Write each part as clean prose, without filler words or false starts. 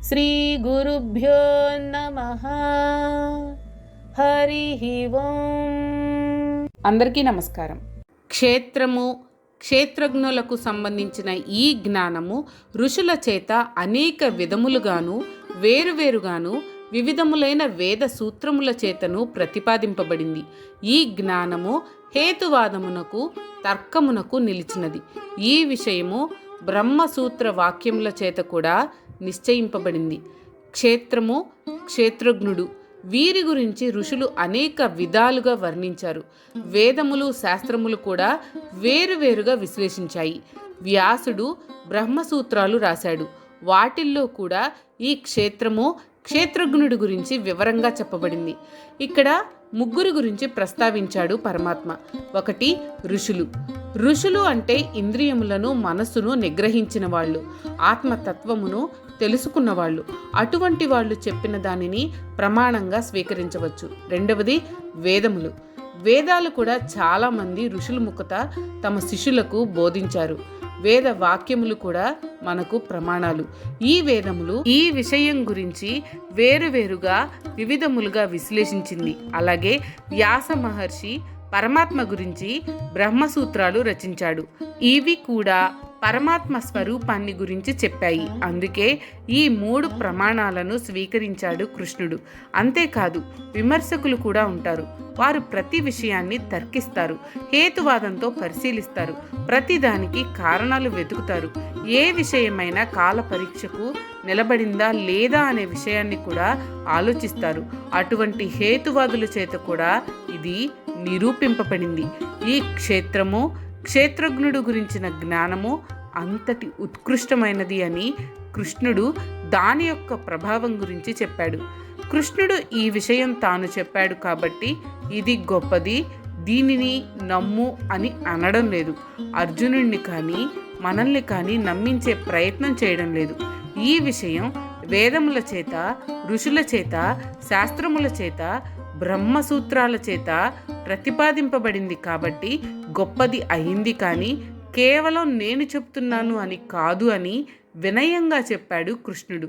శ్రీ గురుభ్యో నమః. హరి ఓం. అందరికీ నమస్కారం. క్షేత్రము, క్షేత్రజ్ఞులకు సంబంధించిన ఈ జ్ఞానము ఋషుల చేత అనేక విధములుగాను వేరువేరుగాను వివిధములైన వేద సూత్రముల చేతను ప్రతిపాదింపబడింది. ఈ జ్ఞానము హేతువాదమునకు తర్కమునకు నిలిచినది. ఈ విషయము బ్రహ్మసూత్ర వాక్యముల చేత కూడా నిశ్చయింపబడింది. క్షేత్రము, క్షేత్రజ్ఞుడు వీరి గురించి ఋషులు అనేక విధాలుగా వర్ణించారు. వేదములు, శాస్త్రములు కూడా వేరువేరుగా విశ్లేషించాయి. వ్యాసుడు బ్రహ్మసూత్రాలు రాశాడు. వాటిల్లో కూడా ఈ క్షేత్రము, క్షేత్రజ్ఞుడి గురించి వివరంగా చెప్పబడింది. ఇక్కడ ముగ్గురు గురించి ప్రస్తావించాడు పరమాత్మ. ఒకటి ఋషులు. ఋషులు అంటే ఇంద్రియములను, మనస్సును నిగ్రహించిన వాళ్ళు, ఆత్మతత్వమును తెలుసుకున్నవాళ్ళు. అటువంటి వాళ్ళు చెప్పిన దానిని ప్రమాణంగా స్వీకరించవచ్చు. రెండవది వేదములు. వేదాలు కూడా చాలామంది ఋషుల ముఖత తమ శిష్యులకు బోధించారు. వేద వాక్యములు కూడా మనకు ప్రమాణాలు. ఈ వేదములు ఈ విషయం గురించి వేరువేరుగా వివిధములుగా విశ్లేషించింది. అలాగే వ్యాస మహర్షి పరమాత్మ గురించి బ్రహ్మసూత్రాలు రచించాడు. ఇవి కూడా పరమాత్మ స్వరూపాన్ని గురించి చెప్పాయి. అందుకే ఈ 3 ప్రమాణాలను స్వీకరించాడు కృష్ణుడు. అంతేకాదు, విమర్శకులు కూడా ఉంటారు. వారు ప్రతి విషయాన్ని తర్కిస్తారు, హేతువాదంతో పరిశీలిస్తారు, ప్రతిదానికి కారణాలు వెతుకుతారు. ఏ విషయమైనా కాల పరీక్షకు నిలబడిందా లేదా అనే విషయాన్ని కూడా ఆలోచిస్తారు. అటువంటి హేతువాదుల చేత కూడా ఇది నిరూపింపబడింది. ఈ క్షేత్రము, క్షేత్రజ్ఞుడు గురించిన జ్ఞానము అంతటి ఉత్కృష్టమైనది అని కృష్ణుడు దాని యొక్క ప్రభావం గురించి చెప్పాడు. కృష్ణుడు ఈ విషయం తాను చెప్పాడు కాబట్టి ఇది గొప్పది, దీనిని నమ్ము అని అనడం లేదు. అర్జునుడిని కానీ మనల్ని కానీ నమ్మించే ప్రయత్నం చేయడం లేదు. ఈ విషయం వేదముల చేత, ఋషుల చేత, శాస్త్రముల చేత, బ్రహ్మసూత్రాల చేత ప్రతిపాదింపబడింది కాబట్టి గొప్పది అయింది. కానీ కేవలం నేను చెప్తున్నాను అని కాదు అని వినయంగా చెప్పాడు కృష్ణుడు.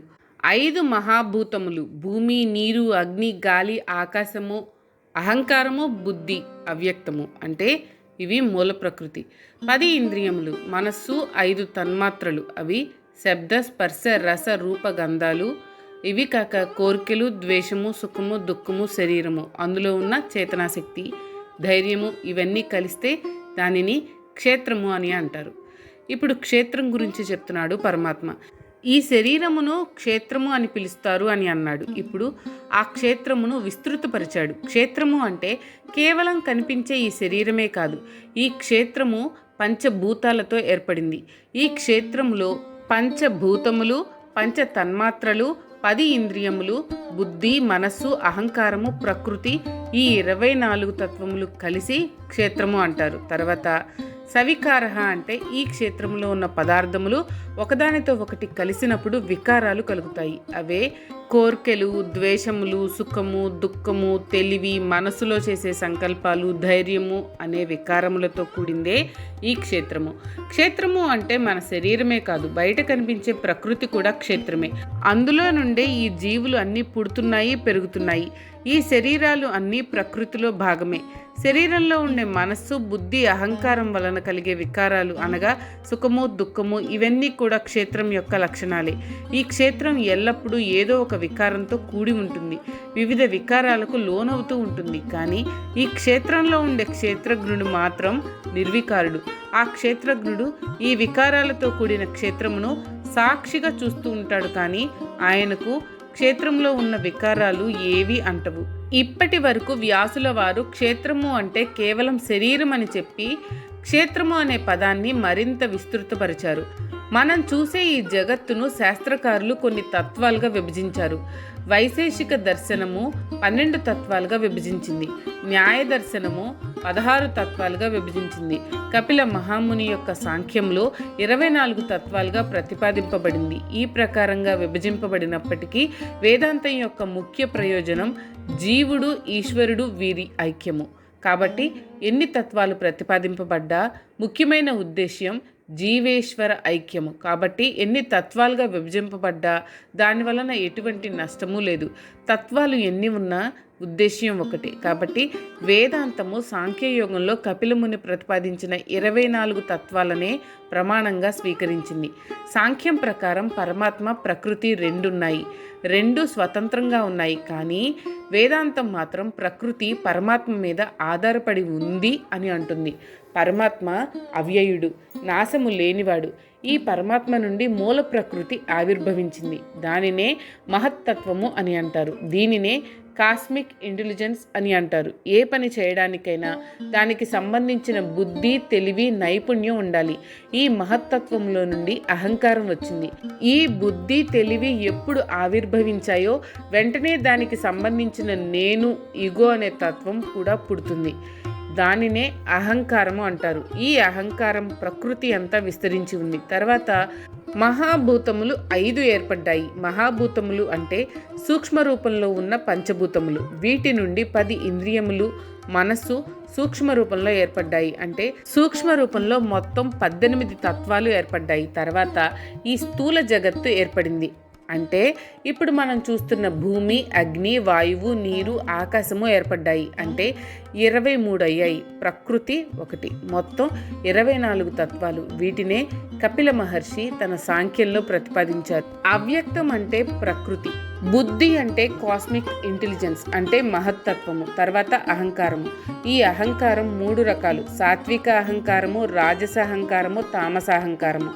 5 మహాభూతములు భూమి, నీరు, అగ్ని, గాలి, ఆకాశము, అహంకారము, బుద్ధి, అవ్యక్తము అంటే ఇవి మూల ప్రకృతి. 10 ఇంద్రియములు, మనస్సు, 5 తన్మాత్రలు అవి శబ్ద, స్పర్శ, రస, రూప, గంధాలు. ఇవి కాక కోరికలు, ద్వేషము, సుఖము, దుఃఖము, శరీరము, అందులో ఉన్న చేతనాశక్తి, ధైర్యము, ఇవన్నీ కలిస్తే దానిని క్షేత్రము అని అంటారు. ఇప్పుడు క్షేత్రం గురించి చెప్తున్నాడు పరమాత్మ. ఈ శరీరమును క్షేత్రము అని పిలుస్తారు అని అన్నాడు. ఇప్పుడు ఆ క్షేత్రమును విస్తృతపరిచాడు. క్షేత్రము అంటే కేవలం కనిపించే ఈ శరీరమే కాదు. ఈ క్షేత్రము పంచభూతాలతో ఏర్పడింది. ఈ క్షేత్రములో పంచభూతములు, పంచ తన్మాత్రలు, 10 ఇంద్రియములు, బుద్ధి, మనస్సు, అహంకారము, ప్రకృతి, ఈ 24 తత్వములు కలిసి క్షేత్రము అంటారు. తర్వాత సవికార అంటే ఈ క్షేత్రంలో ఉన్న పదార్థములు ఒకదానితో ఒకటి కలిసినప్పుడు వికారాలు కలుగుతాయి. అవే కోర్కెలు, ద్వేషములు, సుఖము, దుఃఖము, తెలివి, మనసులో చేసే సంకల్పాలు, ధైర్యము అనే వికారములతో కూడిందే ఈ క్షేత్రము. క్షేత్రము అంటే మన శరీరమే కాదు, బయట కనిపించే ప్రకృతి కూడా క్షేత్రమే. అందులో నుండే ఈ జీవులు అన్నీ పుడుతున్నాయి, పెరుగుతున్నాయి. ఈ శరీరాలు అన్నీ ప్రకృతిలో భాగమే. శరీరంలో ఉండే మనస్సు, బుద్ధి, అహంకారం వలన కలిగే వికారాలు అనగా సుఖము, దుఃఖము ఇవన్నీ కూడా క్షేత్రం యొక్క లక్షణాలే. ఈ క్షేత్రం ఎల్లప్పుడూ ఏదో ఒక వికారంతో కూడి ఉంటుంది, వివిధ వికారాలకు లోనవుతూ ఉంటుంది. కానీ ఈ క్షేత్రంలో ఉండే క్షేత్రజ్ఞుడు మాత్రం నిర్వికారుడు. ఆ క్షేత్రజ్ఞుడు ఈ వికారాలతో కూడిన క్షేత్రమును సాక్షిగా చూస్తూ ఉంటాడు. కానీ ఆయనకు క్షేత్రంలో ఉన్న వికారాలు ఏవి అంటవు. ఇప్పటి వరకు వ్యాసుల వారు క్షేత్రము అంటే కేవలం శరీరం అని చెప్పి క్షేత్రము అనే పదాన్ని మరింత విస్తృతపరిచారు. మనం చూసే ఈ జగత్తును శాస్త్రకారులు కొన్ని తత్వాలుగా విభజించారు. వైశేషిక దర్శనము 12 తత్వాలుగా విభజించింది. న్యాయ దర్శనము 16 తత్వాలుగా విభజించింది. కపిల మహాముని యొక్క సాంఖ్యంలో 24 తత్వాలుగా ప్రతిపాదింపబడింది. ఈ ప్రకారంగా విభజింపబడినప్పటికీ వేదాంతం యొక్క ముఖ్య ప్రయోజనం జీవుడు, ఈశ్వరుడు వీరి ఐక్యము. కాబట్టి ఎన్ని తత్వాలు ప్రతిపాదింపబడ్డా ముఖ్యమైన ఉద్దేశ్యం జీవేశ్వర ఐక్యము. కాబట్టి ఎన్ని తత్వాలుగా విభజింపబడ్డా దాని వలన ఎటువంటి నష్టము లేదు. తత్వాలు ఎన్ని ఉన్నా ఉద్దేశ్యం ఒకటి. కాబట్టి వేదాంతము సాంఖ్యయోగంలో కపిలముని ప్రతిపాదించిన 24 తత్వాలనే ప్రమాణంగా స్వీకరించింది. సాంఖ్యం ప్రకారం పరమాత్మ, ప్రకృతి రెండున్నాయి, రెండు స్వతంత్రంగా ఉన్నాయి. కానీ వేదాంతం మాత్రం ప్రకృతి పరమాత్మ మీద ఆధారపడి ఉంది అని అంటుంది. పరమాత్మ అవ్యయుడు, నాశము లేనివాడు. ఈ పరమాత్మ నుండి మూల ప్రకృతి ఆవిర్భవించింది. దానినే మహత్తత్వము అని అంటారు. దీనినే కాస్మిక్ ఇంటెలిజెన్స్ అని అంటారు. ఏ పని చేయడానికైనా దానికి సంబంధించిన బుద్ధి, తెలివి, నైపుణ్యం ఉండాలి. ఈ మహత్తత్వంలో నుండి అహంకారం వచ్చింది. ఈ బుద్ధి, తెలివి ఎప్పుడు ఆవిర్భవించాయో వెంటనే దానికి సంబంధించిన నేను, ఈగో అనే తత్వం కూడా పుడుతుంది. దానినే అహంకారము అంటారు. ఈ అహంకారం ప్రకృతి అంతా విస్తరించి ఉంది. తర్వాత మహాభూతములు 5 ఏర్పడ్డాయి. మహాభూతములు అంటే సూక్ష్మ రూపంలో ఉన్న పంచభూతములు. వీటి నుండి 10 ఇంద్రియములు, మనస్సు సూక్ష్మ రూపంలో ఏర్పడ్డాయి. అంటే సూక్ష్మ రూపంలో మొత్తం 18 తత్వాలు ఏర్పడ్డాయి. తర్వాత ఈ స్థూల జగత్తు ఏర్పడింది. అంటే ఇప్పుడు మనం చూస్తున్న భూమి, అగ్ని, వాయువు, నీరు, ఆకాశము ఏర్పడ్డాయి. అంటే 23 అయ్యాయి. ప్రకృతి 1, మొత్తం 24 తత్వాలు. వీటినే కపిల మహర్షి తన సాంఖ్యంలో ప్రతిపాదించారు. అవ్యక్తం అంటే ప్రకృతి, బుద్ధి అంటే కాస్మిక్ ఇంటెలిజెన్స్ అంటే మహత్తత్వము, తర్వాత అహంకారము. ఈ అహంకారం 3 రకాలు: సాత్విక అహంకారము, రాజస అహంకారము, తామస అహంకారము.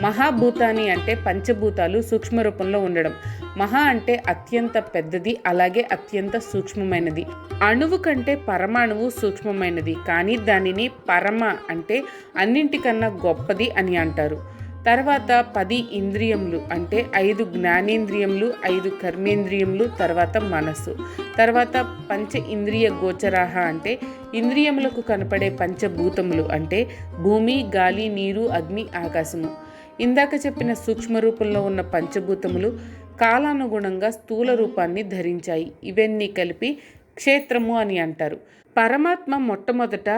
మహాభూతాని అంటే పంచభూతాలు సూక్ష్మ రూపంలో ఉండడం. మహా అంటే అత్యంత పెద్దది, అలాగే అత్యంత సూక్ష్మమైనది. అణువు కంటే పరమాణువు సూక్ష్మమైనది, కానీ దానిని పరమ అంటే అన్నింటికన్నా గొప్పది అని అంటారు. తర్వాత 10 ఇంద్రియములు అంటే 5 జ్ఞానేంద్రియములు, 5 కర్మేంద్రియములు, తర్వాత మనస్సు. తర్వాత పంచ ఇంద్రియ గోచరాహ అంటే ఇంద్రియములకు కనపడే పంచభూతములు అంటే భూమి, గాలి, నీరు, అగ్ని, ఆకాశము. ఇందాక చెప్పిన సూక్ష్మ రూపంలో ఉన్న పంచభూతములు కాలానుగుణంగా స్థూల రూపాన్ని ధరించాయి. ఇవన్నీ కలిపి క్షేత్రము అని అంటారు. పరమాత్మ మొట్టమొదట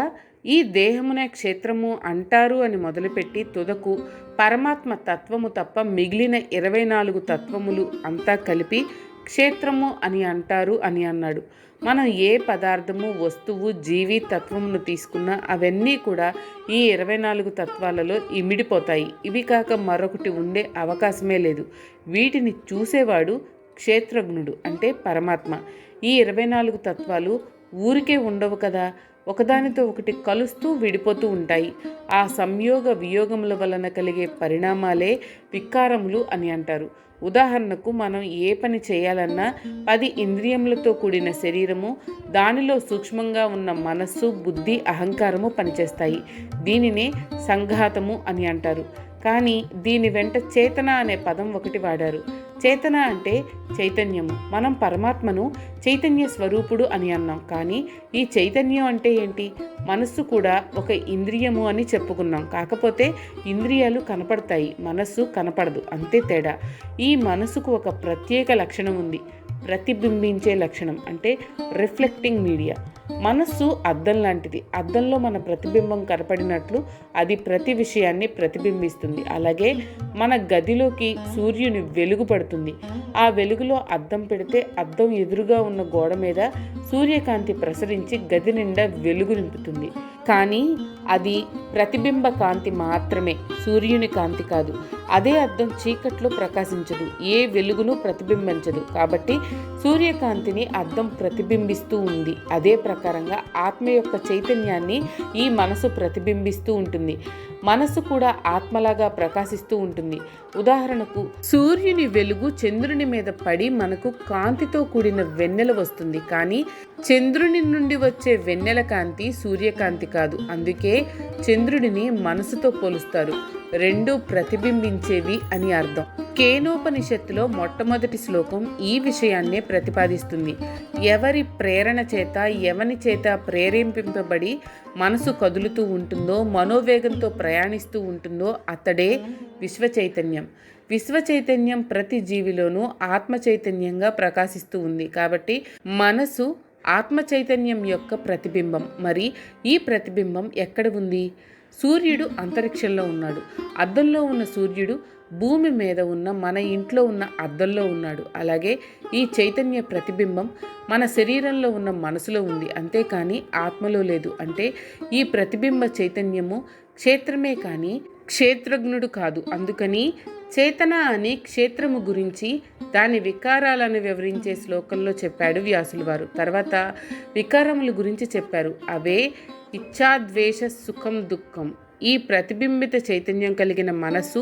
ఈ దేహమునే క్షేత్రము అంటారు అని మొదలుపెట్టి తుదకు పరమాత్మ తత్వము తప్ప మిగిలిన 24 తత్వములు అంతా కలిపి క్షేత్రము అని అంటారు అని అన్నాడు. మనం ఏ పదార్థము, వస్తువు, జీవి తత్వమును తీసుకున్నా అవన్నీ కూడా ఈ 24 తత్వాలలో ఇమిడిపోతాయి. ఇవి కాక మరొకటి ఉండే అవకాశమే లేదు. వీటిని చూసేవాడు క్షేత్రజ్ఞుడు అంటే పరమాత్మ. ఈ 24 తత్వాలు ఊరికే ఉండవు కదా, ఒకదానితో ఒకటి కలుస్తూ విడిపోతూ ఉంటాయి. ఆ సంయోగ వియోగముల వలన కలిగే పరిణామాలే వికారములు అని అంటారు. ఉదాహరణకు మనం ఏ పని చేయాలన్నా 10 ఇంద్రియములతో కూడిన శరీరము, దానిలో సూక్ష్మంగా ఉన్న మనస్సు, బుద్ధి, అహంకారము పనిచేస్తాయి. దీనినే సంఘాతము అని అంటారు. కానీ దీని వెంట చేతన అనే పదం ఒకటి వాడారు. చేతన అంటే చైతన్యము. మనం పరమాత్మను చైతన్య స్వరూపుడు అని అన్నాం. కానీ ఈ చైతన్యం అంటే ఏంటి? మనస్సు కూడా ఒక ఇంద్రియము అని చెప్పుకున్నాం. కాకపోతే ఇంద్రియాలు కనపడతాయి, మనస్సు కనపడదు, అంతే తేడా. ఈ మనస్సుకు ఒక ప్రత్యేక లక్షణం ఉంది, ప్రతిబింబించే లక్షణం అంటే రిఫ్లెక్టింగ్ మీడియా. మనస్సు అద్దం లాంటిది. అద్దంలో మన ప్రతిబింబం కనపడినట్లు అది ప్రతి విషయాన్ని ప్రతిబింబిస్తుంది. అలాగే మన గదిలోకి సూర్యుని వెలుగు పడుతుంది. ఆ వెలుగులో అద్దం పెడితే అద్దం ఎదురుగా ఉన్న గోడ మీద సూర్యకాంతి ప్రసరించి గది నిండా వెలుగు నింపుతుంది. కానీ అది ప్రతిబింబ కాంతి మాత్రమే, సూర్యుని కాంతి కాదు. అదే అద్దం చీకట్లో ప్రకాశించదు, ఏ వెలుగును ప్రతిబింబించదు. కాబట్టి సూర్యకాంతిని అద్దం ప్రతిబింబిస్తూ ఉంది. అదే ప్రకారంగా ఆత్మ యొక్క చైతన్యాన్ని ఈ మనసు ప్రతిబింబిస్తూ ఉంటుంది. మనసు కూడా ఆత్మలాగా ప్రకాశిస్తూ ఉంటుంది. ఉదాహరణకు సూర్యుని వెలుగు చంద్రుని మీద పడి మనకు కాంతితో కూడిన వెన్నెల వస్తుంది. కానీ చంద్రుని నుండి వచ్చే వెన్నెల కాంతి సూర్యకాంతి కాదు. అందుకే చంద్రుడిని మనసుతో పోలుస్తారు. రెండు ప్రతిబింబించేవి అని అర్థం. కేనోపనిషత్తులో మొట్టమొదటి శ్లోకం ఈ విషయాన్నే ప్రతిపాదిస్తుంది. ఎవరి ప్రేరణ చేత, ఎవని చేత ప్రేరేపింపబడి మనసు కదులుతూ ఉంటుందో, మనోవేగంతో ప్రయాణిస్తూ ఉంటుందో అతడే విశ్వచైతన్యం. విశ్వచైతన్యం ప్రతి జీవిలోనూ ఆత్మ చైతన్యంగా ప్రకాశిస్తూ ఉంది. కాబట్టి మనసు ఆత్మ చైతన్యం యొక్క ప్రతిబింబం. మరి ఈ ప్రతిబింబం ఎక్కడ ఉంది? సూర్యుడు అంతరిక్షంలో ఉన్నాడు. అద్దంలో ఉన్న సూర్యుడు భూమి మీద ఉన్న మన ఇంట్లో ఉన్న అద్దంలో ఉన్నాడు. అలాగే ఈ చైతన్య ప్రతిబింబం మన శరీరంలో ఉన్న మనసులో ఉంది, అంతేకాని ఆత్మలో లేదు. అంటే ఈ ప్రతిబింబ చైతన్యము క్షేత్రమే కానీ క్షేత్రజ్ఞుడు కాదు. అందుకని చేతన అని క్షేత్రము గురించి దాని వికారాలను వివరించే శ్లోకంలో చెప్పాడు వ్యాసుల వారు. తర్వాత వికారముల గురించి చెప్పారు. అవే ఇచ్ఛాద్వేష సుఖం దుఃఖం. ఈ ప్రతిబింబిత చైతన్యం కలిగిన మనస్సు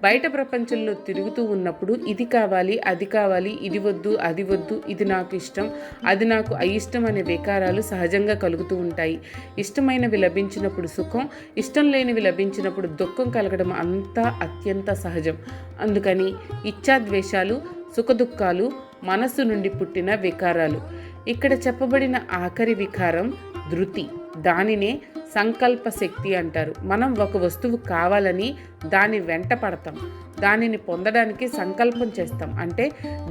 బయట ప్రపంచంలో తిరుగుతూ ఉన్నప్పుడు ఇది కావాలి, అది కావాలి, ఇది వద్దు, అది వద్దు, ఇది నాకు ఇష్టం, అది నాకు అయిష్టం అనే వికారాలు సహజంగా కలుగుతూ ఉంటాయి. ఇష్టమైనవి లభించినప్పుడు సుఖం, ఇష్టం లేనివి లభించినప్పుడు దుఃఖం కలగడం అంతా అత్యంత సహజం. అందుకని ఇచ్ఛాద్వేషాలు, సుఖదుఖాలు మనస్సు నుండి పుట్టిన వికారాలు. ఇక్కడ చెప్పబడిన ఆఖరి వికారం ధృతి. దానినే సంకల్ప శక్తి అంటారు. మనం ఒక వస్తువు కావాలని దాని వెంట పడతాం, దానిని పొందడానికి సంకల్పం చేస్తాం, అంటే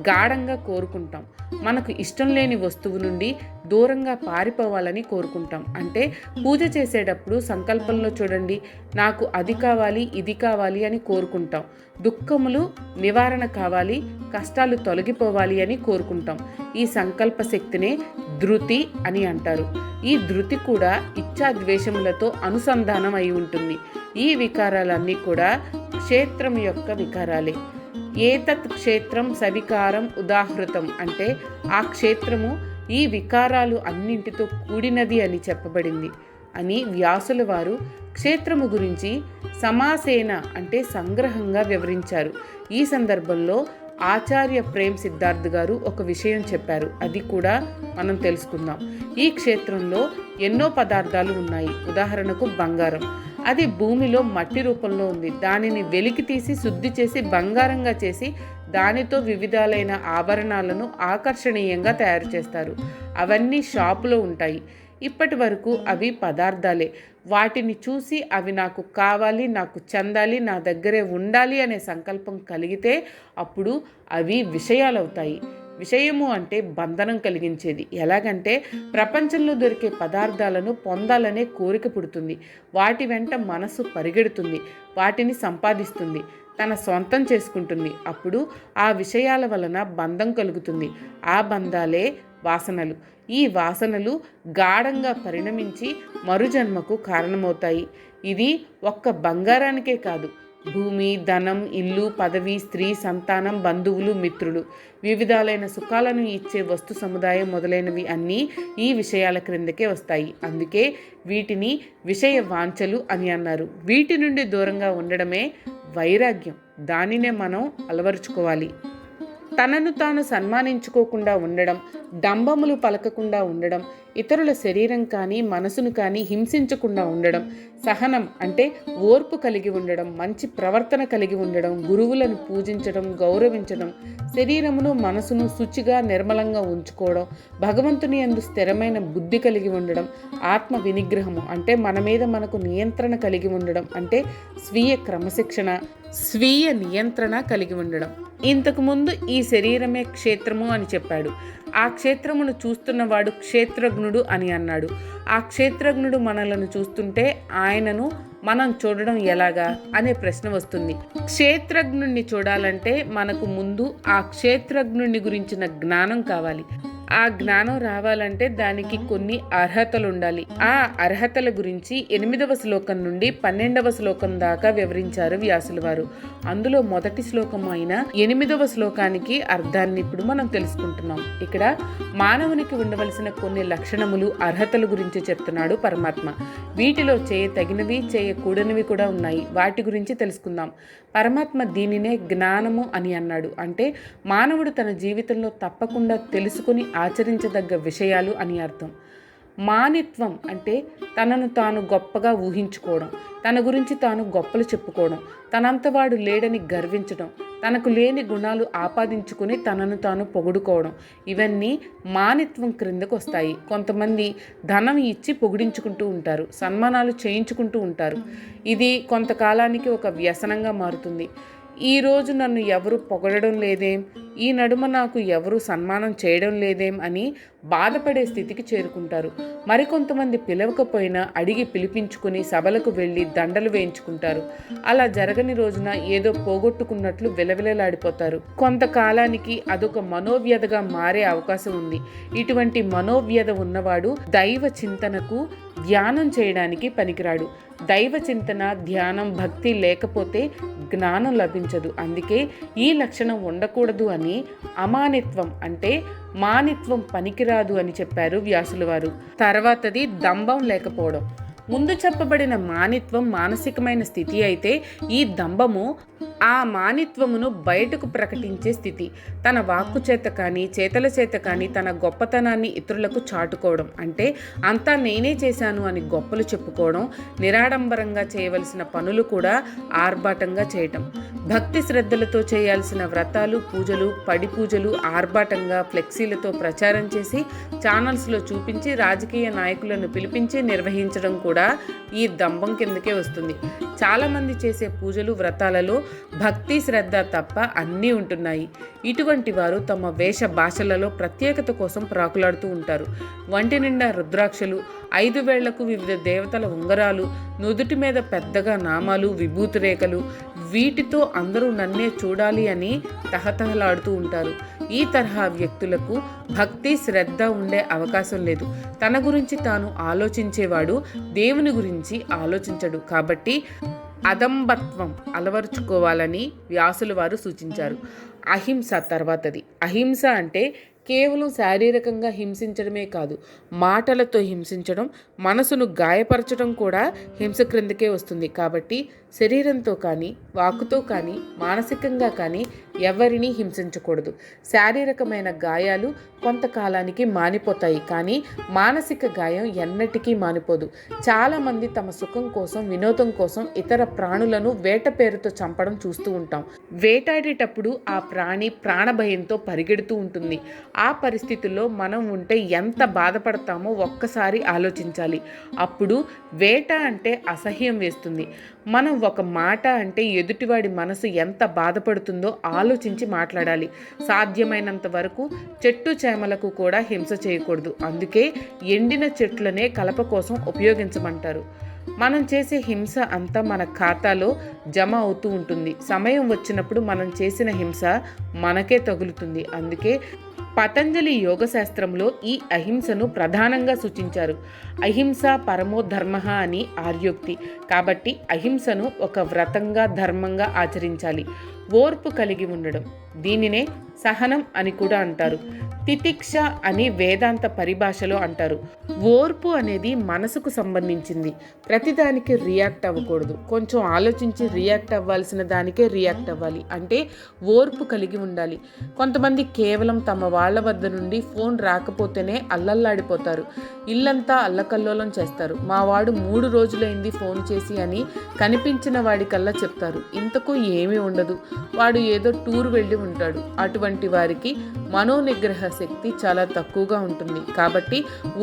గాఢంగా కోరుకుంటాం. మనకు ఇష్టం లేని వస్తువు నుండి దూరంగా పారిపోవాలని కోరుకుంటాం. అంటే పూజ చేసేటప్పుడు సంకల్పంలో చూడండి, నాకు అది కావాలి, ఇది కావాలి అని కోరుకుంటాం. దుఃఖములు నివారణ కావాలి, కష్టాలు తొలగిపోవాలి అని కోరుకుంటాం. ఈ సంకల్ప శక్తినే ధృతి అని అంటారు. ఈ ధృతి కూడా ఇచ్ఛాద్వేషములతో అనుసంధానం అయి ఉంటుంది. ఈ వికారాలన్నీ కూడా క్షేత్రం యొక్క వికారాలే. ఏతత్ క్షేత్రం సవికారం ఉదాహృతం. అంటే ఆ క్షేత్రము ఈ వికారాలు అన్నింటితో కూడినది అని చెప్పబడింది అని వ్యాసుల వారు క్షేత్రము గురించి సమాసేన అంటే సంగ్రహంగా వివరించారు. ఈ సందర్భంలో ఆచార్య ప్రేమ్ సిద్ధార్థ్ గారు ఒక విషయం చెప్పారు, అది కూడా మనం తెలుసుకుందాం. ఈ క్షేత్రంలో ఎన్నో పదార్థాలు ఉన్నాయి. ఉదాహరణకు బంగారం, అది భూమిలో మట్టి రూపంలో ఉంది. దానిని వెలికి తీసి శుద్ధి చేసి బంగారంగా చేసి దానితో వివిధాలైన ఆభరణాలను ఆకర్షణీయంగా తయారు చేస్తారు. అవన్నీ షాపులో ఉంటాయి. ఇప్పటి వరకు అవి పదార్థాలే. వాటిని చూసి అవి నాకు కావాలి, నాకు చెందాలి, నా దగ్గరే ఉండాలి అనే సంకల్పం కలిగితే అప్పుడు అవి విషయాలవుతాయి. విషయము అంటే బంధనం కలిగించేది. ఎలాగంటే ప్రపంచంలో దొరికే పదార్థాలను పొందాలనే కోరిక పుడుతుంది. వాటి వెంట మనసు పరిగెడుతుంది, వాటిని సంపాదిస్తుంది, తన సొంతం చేసుకుంటుంది. అప్పుడు ఆ విషయాల వలన బంధం కలుగుతుంది. ఆ బంధాలే వాసనలు. ఈ వాసనలు గాఢంగా పరిణమించి మరుజన్మకు కారణమవుతాయి. ఇది ఒక్క బంగారానికే కాదు, భూమి, ధనం, ఇల్లు, పదవి, స్త్రీ, సంతానం, బంధువులు, మిత్రులు, వివిధాలైన సుఖాలను ఇచ్చే వస్తు సముదాయం మొదలైనవి అన్నీ ఈ విషయాల క్రిందకే వస్తాయి. అందుకే వీటిని విషయ వాంఛలు అని అన్నారు. వీటి నుండి దూరంగా ఉండడమే వైరాగ్యం. దానినే మనం అలవరుచుకోవాలి. తనను తాను సన్మానించుకోకుండా ఉండడం, డంబములు పలకకుండా ఉండడం, ఇతరుల శరీరం కానీ మనసును కానీ హింసించకుండా ఉండడం, సహనం అంటే ఓర్పు కలిగి ఉండడం, మంచి ప్రవర్తన కలిగి ఉండడం, గురువులను పూజించడం, గౌరవించడం, శరీరమును మనసును శుచిగా నిర్మలంగా ఉంచుకోవడం, భగవంతుని యందు స్థిరమైన బుద్ధి కలిగి ఉండడం, ఆత్మ వినిగ్రహము అంటే మన మీద మనకు నియంత్రణ కలిగి ఉండడం, అంటే స్వీయ క్రమశిక్షణ, స్వీయ నియంత్రణ కలిగి ఉండడం. ఇంతకుముందు ఈ శరీరమే క్షేత్రము అని చెప్పాడు. ఆ క్షేత్రమును చూస్తున్నవాడు క్షేత్రజ్ఞుడు అని అన్నాడు. ఆ క్షేత్రజ్ఞుడు మనలను చూస్తుంటే ఆయనను మనం చూడడం ఎలాగా అనే ప్రశ్న వస్తుంది. క్షేత్రజ్ఞుణ్ణి చూడాలంటే మనకు ముందు ఆ క్షేత్రజ్ఞుణ్ణి గురించిన జ్ఞానం కావాలి. ఆ జ్ఞానం రావాలంటే దానికి కొన్ని అర్హతలు ఉండాలి. ఆ అర్హతల గురించి 8వ శ్లోకం నుండి 12వ శ్లోకం దాకా వివరించారు వ్యాసుల వారు. అందులో మొదటి శ్లోకం అయిన 8వ శ్లోకానికి అర్థాన్ని ఇప్పుడు మనం తెలుసుకుంటున్నాం. ఇక్కడ మానవునికి ఉండవలసిన కొన్ని లక్షణములు, అర్హతల గురించి చెప్తున్నాడు పరమాత్మ. వీటిలో చేయతగినవి, చేయకూడనివి కూడా ఉన్నాయి. వాటి గురించి తెలుసుకుందాం. పరమాత్మ దీనినే జ్ఞానము అని అన్నాడు. అంటే మానవుడు తన జీవితంలో తప్పకుండా తెలుసుకుని ఆచరించదగ్గ విషయాలు అని అర్థం. మానిత్వం అంటే తనను తాను గొప్పగా ఊహించుకోవడం, తన గురించి తాను గొప్పలు చెప్పుకోవడం, తనంతవాడు లేడని గర్వించడం, తనకు లేని గుణాలు ఆపాదించుకుని తనను తాను పొగుడుకోవడం, ఇవన్నీ మానిత్వం క్రిందకు వస్తాయి. కొంతమంది ధనం ఇచ్చి పొగిడించుకుంటూ ఉంటారు, సన్మానాలు చేయించుకుంటూ ఉంటారు. ఇది కొంతకాలానికి ఒక వ్యసనంగా మారుతుంది. ఈరోజు నన్ను ఎవరు పొగడడం లేదేం, ఈ నడుమ నాకు ఎవరు సన్మానం చేయడం లేదేం అని బాధపడే స్థితికి చేరుకుంటారు. మరికొంతమంది పిలవకపోయినా అడిగి పిలిపించుకుని సభలకు వెళ్ళి దండలు వేయించుకుంటారు. అలా జరగని రోజున ఏదో పోగొట్టుకున్నట్లు విలవిలలాడిపోతారు. కొంతకాలానికి అదొక మనోవ్యధగా మారే అవకాశం ఉంది. ఇటువంటి మనోవ్యధ ఉన్నవాడు దైవ చింతనకు, ధ్యానం చేయడానికి పనికిరాడు. దైవ చింతన, ధ్యానం, భక్తి లేకపోతే జ్ఞానం లభించదు. అందుకే ఈ లక్షణం ఉండకూడదు అని అమానిత్వం అంటే మానిత్వం పనికిరాదు అని చెప్పారు వ్యాసుల వారు. తర్వాతది దంభం లేకపోవడం. ముందు చెప్పబడిన మానిత్వం మానసికమైన స్థితి అయితే, ఈ దంభము ఆ మానిత్వమును బయటకు ప్రకటించే స్థితి. తన వాక్కు చేత కానీ చేతల చేత కానీ తన గొప్పతనాన్ని ఇతరులకు చాటుకోవడం, అంటే అంతా నేనే చేశాను అని గొప్పలు చెప్పుకోవడం, నిరాడంబరంగా చేయవలసిన పనులు కూడా ఆర్భాటంగా చేయటం, భక్తి శ్రద్ధలతో చేయాల్సిన వ్రతాలు, పూజలు, పడి పూజలు ఆర్భాటంగా ఫ్లెక్సీలతో ప్రచారం చేసి ఛానల్స్లో చూపించి రాజకీయ నాయకులను పిలిపించి నిర్వహించడం కూడా ఈ దంభం కిందకే వస్తుంది. చాలామంది చేసే పూజలు, వ్రతాలలో భక్తి, శ్రద్ధ తప్ప అన్నీ ఉంటున్నాయి. ఇటువంటి వారు తమ వేష భాషలలో ప్రత్యేకత కోసం ప్రాకులాడుతూ ఉంటారు. వంటి నిండా రుద్రాక్షలు, 5 వేళ్లకు వివిధ దేవతల ఉంగరాలు, నుదుటి మీద పెద్దగా నామాలు, విభూతి రేఖలు, వీటితో అందరూ నన్నే చూడాలి అని తహతహలాడుతూ ఉంటారు. ఈ తరహా వ్యక్తులకు భక్తి, శ్రద్ధ ఉండే అవకాశం లేదు. తన గురించి తాను ఆలోచించేవాడు దేవుని గురించి ఆలోచించడు. కాబట్టి అదంబత్వం అలవరుచుకోవాలని వ్యాసుల వారు సూచించారు. అహింస తర్వాతది. అహింస అంటే కేవలం శారీరకంగా హింసించడమే కాదు, మాటలతో హింసించడం, మనసును గాయపరచడం కూడా హింస క్రిందకే వస్తుంది. కాబట్టి శరీరంతో కానీ, వాక్కుతో కానీ, మానసికంగా కానీ ఎవరినీ హింసించకూడదు. శారీరకమైన గాయాలు కొంతకాలానికి మానిపోతాయి, కానీ మానసిక గాయం ఎన్నటికీ మానిపోదు. చాలామంది తమ సుఖం కోసం, వినోదం కోసం ఇతర ప్రాణులను వేట పేరుతో చంపడం చూస్తూ ఉంటాం. వేటాడేటప్పుడు ఆ ప్రాణి ప్రాణభయంతో పరిగెడుతూ ఉంటుంది. ఆ పరిస్థితుల్లో మనం ఉంటే ఎంత బాధపడతామో ఒక్కసారి ఆలోచించాలి. అప్పుడు వేట అంటే అసహ్యం వేస్తుంది. మనం ఒక మాట అంటే ఎదుటివాడి మనసు ఎంత బాధపడుతుందో ఆలోచించి మాట్లాడాలి. సాధ్యమైనంత వరకు చెట్టు చేమలకు కూడా హింస చేయకూడదు. అందుకే ఎండిన చెట్లనే కలప కోసం ఉపయోగించమంటారు. మనం చేసే హింస అంతా మన ఖాతాలో జమ అవుతూ ఉంటుంది. సమయం వచ్చినప్పుడు మనం చేసిన హింస మనకే తగులుతుంది. అందుకే పతంజలి యోగ శాస్త్రంలో ఈ అహింసను ప్రధానంగా సూచించారు. అహింస పరమో ధర్మ అని ఆర్యోక్తి. కాబట్టి అహింసను ఒక వ్రతంగా, ధర్మంగా ఆచరించాలి. ఓర్పు కలిగి ఉండడం, దీనినే సహనం అని కూడా అంటారు. తితిక్ష అని వేదాంత పరిభాషలో అంటారు. ఓర్పు అనేది మనసుకు సంబంధించింది. ప్రతిదానికి రియాక్ట్ అవ్వకూడదు. కొంచెం ఆలోచించి రియాక్ట్ అవ్వాల్సిన దానికే రియాక్ట్ అవ్వాలి. అంటే ఓర్పు కలిగి ఉండాలి. కొంతమంది కేవలం తమ వాళ్ళ వద్ద నుండి ఫోన్ రాకపోతేనే అల్లల్లాడిపోతారు. ఇల్లంతా అల్లకల్లోలం చేస్తారు. మా వాడు 3 రోజులైంది ఫోన్ చేసి అని కనిపించిన వాడికల్లా చెప్తారు. ఇంతకు ఏమీ ఉండదు. వాడు ఏదో టూర్ వెళ్ళి ఉంటాడు. అటువంటి వారికి మనోనిగ్రహ శక్తి చాలా తక్కువగా ఉంటుంది. కాబట్టి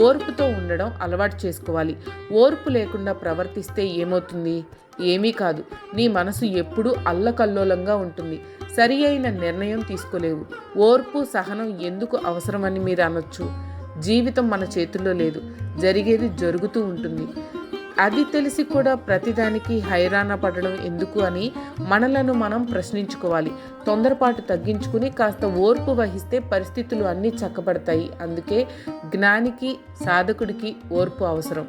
ఓర్పుతో ఉండడం అలవాటు చేసుకోవాలి. ఓర్పు లేకుండా ప్రవర్తిస్తే ఏమవుతుంది? ఏమీ కాదు. నీ మనసు ఎప్పుడూ అల్లకల్లోలంగా ఉంటుంది. సరి అయిన నిర్ణయం తీసుకోలేవు. ఓర్పు, సహనం ఎందుకు అవసరమని మీరు అనొచ్చు. జీవితం మన చేతుల్లో లేదు. జరిగేది జరుగుతూ ఉంటుంది. అది తెలిసి కూడా ప్రతిదానికి హైరాణ పడడం ఎందుకు అని మనలను మనం ప్రశ్నించుకోవాలి. తొందరపాటు తగ్గించుకుని కాస్త ఓర్పు వహిస్తే పరిస్థితులు అన్నీ చక్కబడతాయి. అందుకే జ్ఞానికి, సాధకుడికి ఓర్పు అవసరం.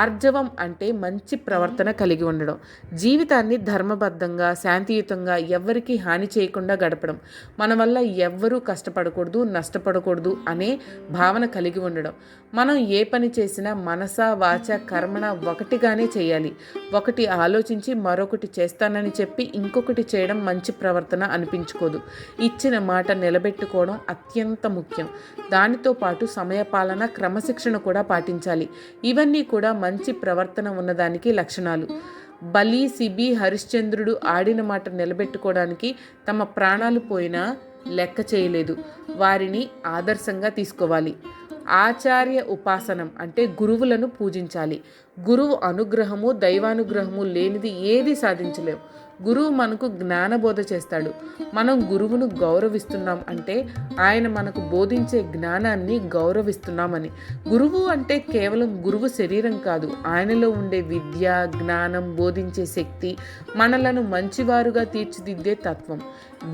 ఆర్జవం అంటే మంచి ప్రవర్తన కలిగి ఉండడం, జీవితాన్ని ధర్మబద్ధంగా, శాంతియుతంగా, ఎవ్వరికీ హాని చేయకుండా గడపడం, మన వల్ల ఎవ్వరూ కష్టపడకూడదు, నష్టపడకూడదు అనే భావన కలిగి ఉండడం. మనం ఏ పని చేసినా మనస, వాచ, కర్మణ ఒకటిగానే చేయాలి. ఒకటి ఆలోచించి మరొకటి చేస్తానని చెప్పి ఇంకొకటి చేయడం మంచి ప్రవర్తన అనిపించుకోదు. ఇచ్చిన మాట నిలబెట్టుకోవడం అత్యంత ముఖ్యం. దానితో పాటు సమయపాలన, క్రమశిక్షణ కూడా పాటించాలి. ఇవన్నీ కూడా మంచి ప్రవర్తన ఉన్నదానికి లక్షణాలు. బలి, సిబి, హరిశ్చంద్రుడు ఆడిన మాట నిలబెట్టుకోవడానికి తమ ప్రాణాలు పోయినా లెక్క చేయలేదు. వారిని ఆదర్శంగా తీసుకోవాలి. ఆచార్య ఉపాసనం అంటే గురువులను పూజించాలి. గురువు అనుగ్రహము, దైవానుగ్రహము లేనిది ఏది సాధించలేము. గురువు మనకు జ్ఞానబోధ చేస్తాడు. మనం గురువును గౌరవిస్తున్నాం అంటే ఆయన మనకు బోధించే జ్ఞానాన్ని గౌరవిస్తున్నామని. గురువు అంటే కేవలం గురువు శరీరం కాదు, ఆయనలో ఉండే విద్య, జ్ఞానం, బోధించే శక్తి, మనలను మంచివారుగా తీర్చిదిద్దే తత్వం,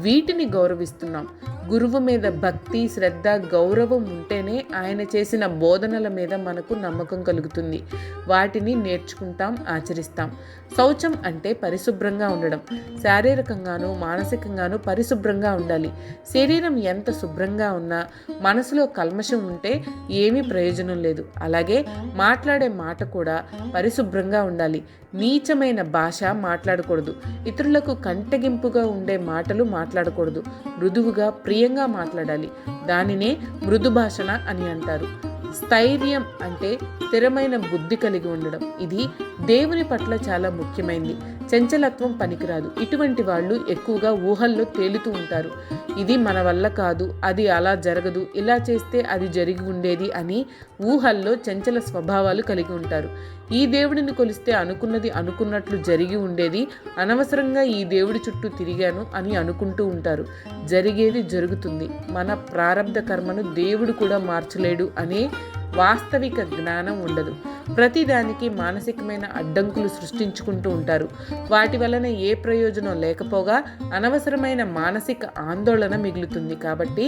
వీటిని గౌరవిస్తున్నాం. గురువు మీద భక్తి, శ్రద్ధ, గౌరవం ఉంటేనే ఆయన చేసిన బోధనల మీద మనకు నమ్మకం కలుగుతుంది. వాటిని నేర్చుకుంటాం, ఆచరిస్తాం. శౌచం అంటే పరిశుభ్రంగా ఉండడం. శారీరకంగాను మానసికంగాను పరిశుభ్రంగా ఉండాలి. శరీరం ఎంత శుభ్రంగా ఉన్నా మనసులో కల్మషం ఉంటే ఏమీ ప్రయోజనం లేదు. అలాగే మాట్లాడే మాట కూడా పరిశుభ్రంగా ఉండాలి. నీచమైన భాష మాట్లాడకూడదు. ఇతరులకు కంటగింపుగా ఉండే మాటలు మాట్లాడకూడదు. మృదువుగా, ప్రియంగా మాట్లాడాలి. దానినే మృదు భాషణ అని అంటారు. స్థైర్యం అంటే స్థిరమైన బుద్ధి కలిగి ఉండడం. ఇది దేవుని పట్ల చాలా ముఖ్యమైనది. చంచలత్వం పనికిరాదు. ఇటువంటి వాళ్ళు ఎక్కువగా ఊహల్లో తేలుతూ ఉంటారు. ఇది మన వల్ల కాదు, అది అలా జరగదు, ఇలా చేస్తే అది జరిగి ఉండేది అని ఊహల్లో చంచల స్వభావాలు కలిగి ఉంటారు. ఈ దేవుడిని కొలిస్తే అనుకున్నది అనుకున్నట్లు జరిగి ఉండేది, అనవసరంగా ఈ దేవుడి చుట్టూ తిరిగాను అని అనుకుంటూ ఉంటారు. జరిగేది జరుగుతుంది. మన ప్రారబ్ధ కర్మను దేవుడు కూడా మార్చలేడు అనే వాస్తవిక జ్ఞానం ఉండదు. ప్రతిదానికి మానసికమైన అడ్డంకులు సృష్టించుకుంటూ ఉంటారు. వాటి వలన ఏ ప్రయోజనం లేకపోగా అనవసరమైన మానసిక ఆందోళన మిగులుతుంది. కాబట్టి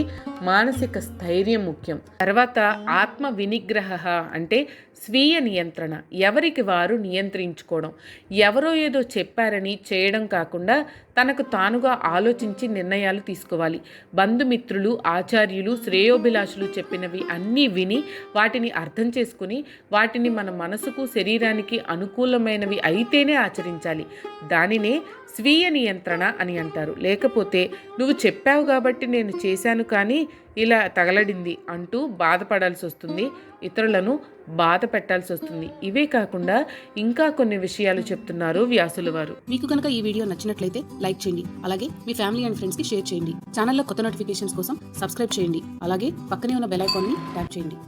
మానసిక స్థైర్యం ముఖ్యం. తర్వాత ఆత్మ వినిగ్రహ అంటే స్వీయ నియంత్రణ. ఎవరికి వారు నియంత్రించుకోవడం. ఎవరో ఏదో చెప్పారని చేయడం కాకుండా తనకు తానుగా ఆలోచించి నిర్ణయాలు తీసుకోవాలి. బంధుమిత్రులు, ఆచార్యులు, శ్రేయోభిలాషులు చెప్పినవి అన్నీ విని వాటిని అర్థం చేసుకుని వాటిని మన మనసుకు, శరీరానికి అనుకూలమైనవి అయితేనే ఆచరించాలి. దానినే స్వీయ నియంత్రణ అని అంటారు. లేకపోతే నువ్వు చెప్పావు కాబట్టి నేను చేశాను కానీ ఇలా తగలడింది అంటూ బాధపడాల్సి వస్తుంది, ఇతరులను బాధ పెట్టాల్సి వస్తుంది. ఇవే కాకుండా ఇంకా కొన్ని విషయాలు చెప్తున్నారు వ్యాసుల వారు. మీకు కనుక ఈ వీడియో నచ్చినట్లయితే లైక్ చేయండి. అలాగే మీ ఫ్యామిలీ అండ్ ఫ్రెండ్స్కి షేర్ చేయండి. ఛానల్లో కొత్త నోటిఫికేషన్స్ కోసం సబ్స్క్రైబ్ చేయండి. అలాగే పక్కనే ఉన్న బెల్ ఐకాన్ని ట్యాప్ చేయండి.